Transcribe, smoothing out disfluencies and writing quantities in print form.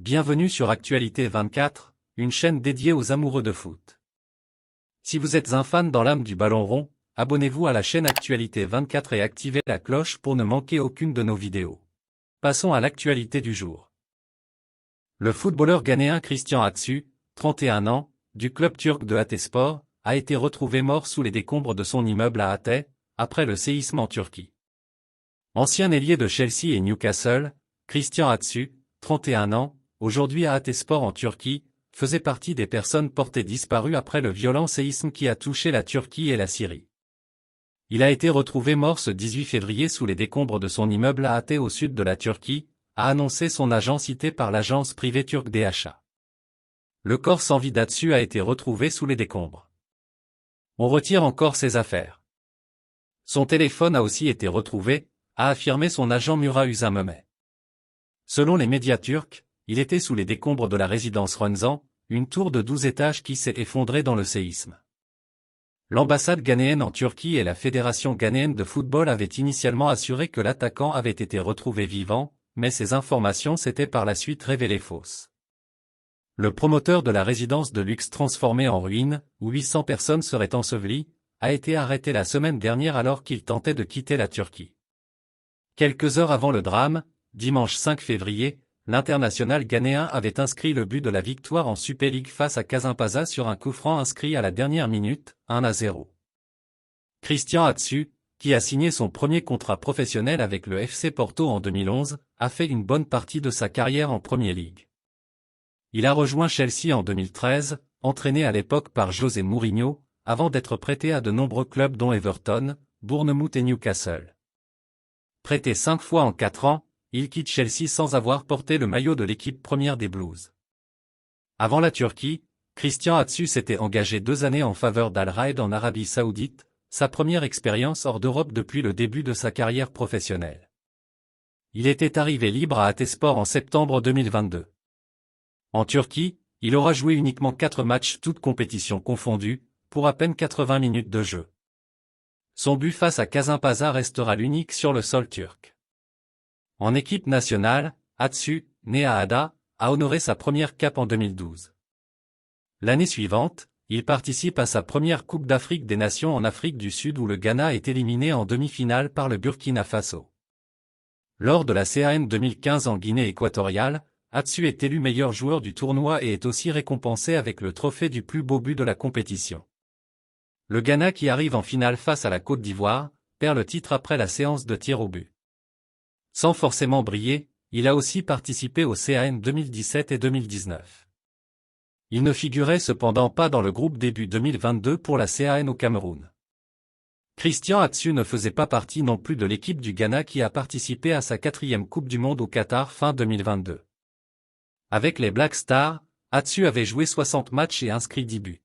Bienvenue sur Actualité 24, une chaîne dédiée aux amoureux de foot. Si vous êtes un fan dans l'âme du ballon rond, abonnez-vous à la chaîne Actualité 24 et activez la cloche pour ne manquer aucune de nos vidéos. Passons à l'actualité du jour. Le footballeur ghanéen Christian Atsu, 31 ans, du club turc de Hatayspor, a été retrouvé mort sous les décombres de son immeuble à Hatay, après le séisme en Turquie. Ancien ailier de Chelsea et Newcastle, Christian Atsu, 31 ans, aujourd'hui à Hatayspor en Turquie, faisait partie des personnes portées disparues après le violent séisme qui a touché la Turquie et la Syrie. Il a été retrouvé mort ce 18 février sous les décombres de son immeuble à Hatay au sud de la Turquie, a annoncé son agent cité par l'agence privée turque DHA. Le corps sans vie d'Atsu a été retrouvé sous les décombres. On retire encore ses affaires. Son téléphone a aussi été retrouvé, a affirmé son agent Murat Uzameme. Selon les médias turcs, il était sous les décombres de la résidence Runzan, une tour de 12 étages qui s'est effondrée dans le séisme. L'ambassade ghanéenne en Turquie et la Fédération ghanéenne de football avaient initialement assuré que l'attaquant avait été retrouvé vivant, mais ces informations s'étaient par la suite révélées fausses. Le promoteur de la résidence de luxe transformée en ruine, où 800 personnes seraient ensevelies, a été arrêté la semaine dernière alors qu'il tentait de quitter la Turquie. Quelques heures avant le drame, dimanche 5 février, l'international ghanéen avait inscrit le but de la victoire en Super League face à Kasimpasa sur un coup franc inscrit à la dernière minute, 1-0. Christian Atsu, qui a signé son premier contrat professionnel avec le FC Porto en 2011, a fait une bonne partie de sa carrière en Premier League. Il a rejoint Chelsea en 2013, entraîné à l'époque par José Mourinho, avant d'être prêté à de nombreux clubs dont Everton, Bournemouth et Newcastle. Prêté 5 fois en 4 ans, il quitte Chelsea sans avoir porté le maillot de l'équipe première des Blues. Avant la Turquie, Christian Atsu s'était engagé 2 années en faveur d'Al Raed en Arabie Saoudite, sa première expérience hors d'Europe depuis le début de sa carrière professionnelle. Il était arrivé libre à Hatayspor en septembre 2022. En Turquie, il aura joué uniquement 4 matchs toutes compétitions confondues, pour à peine 80 minutes de jeu. Son but face à Kasimpasa restera l'unique sur le sol turc. En équipe nationale, Atsu, né à Ada, a honoré sa première cape en 2012. L'année suivante, il participe à sa première Coupe d'Afrique des Nations en Afrique du Sud où le Ghana est éliminé en demi-finale par le Burkina Faso. Lors de la CAN 2015 en Guinée équatoriale, Atsu est élu meilleur joueur du tournoi et est aussi récompensé avec le trophée du plus beau but de la compétition. Le Ghana qui arrive en finale face à la Côte d'Ivoire, perd le titre après la séance de tirs au but. Sans forcément briller, il a aussi participé aux CAN 2017 et 2019. Il ne figurait cependant pas dans le groupe début 2022 pour la CAN au Cameroun. Christian Atsu ne faisait pas partie non plus de l'équipe du Ghana qui a participé à sa 4e Coupe du Monde au Qatar fin 2022. Avec les Black Stars, Atsu avait joué 60 matchs et inscrit 10 buts.